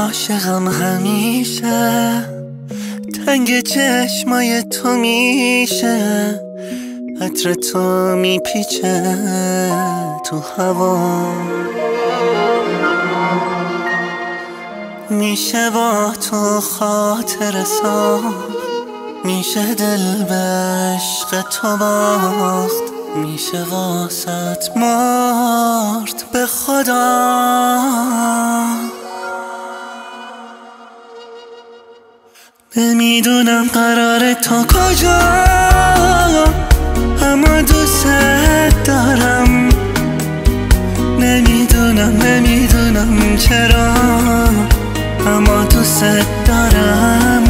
عاشقم همیشه، تنگ چشمای تو میشه، عطر تو میپیچه تو هوا، میشه با تو خاطر ساخت، میشه دل به عشق تو باخت، میشه واسط مرد به خدا. نمیدونم قراره تا کجا، اما دوست دارم. نمیدونم چرا، اما دوست دارم.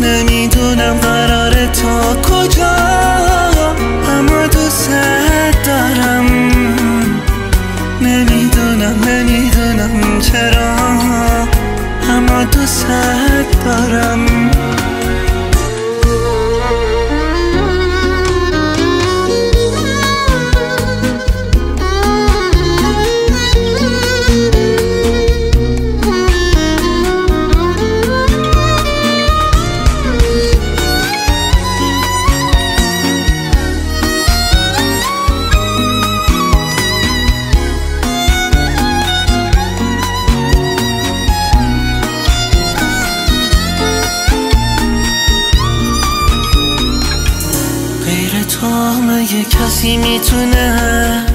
نمیدونم قراره تا کجا، اما دوست دارم. نمیدونم چرا، اما دوست دارم. تو مگه کسی میتونه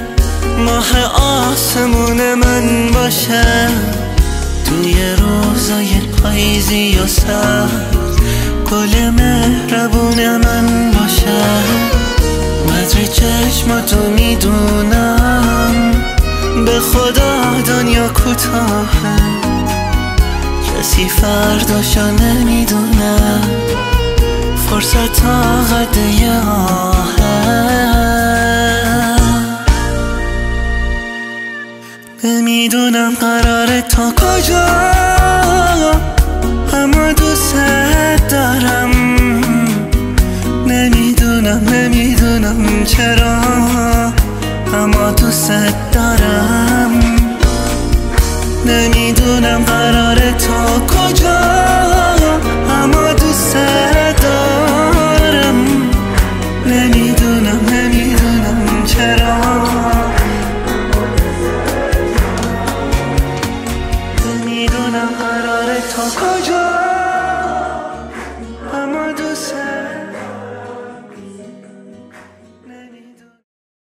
ماه آسمون من باشه؟ توی روزای پاییزی و سرد گل مهربون من باشه. قدر چشماتو میدونم، به خدا دنیا کوتاهه، کسی فرداشو نمیدونه، فرصت تا قد یه آهه. نمیدونم قراره تا کجا، اما دوست دارم. نمیدونم چرا، اما دوست دارم. نمیدونم قراره تا کجا، اما دوست دارم. نمیدونم چرا، نمیدونم قراره تا کجا، اما دوست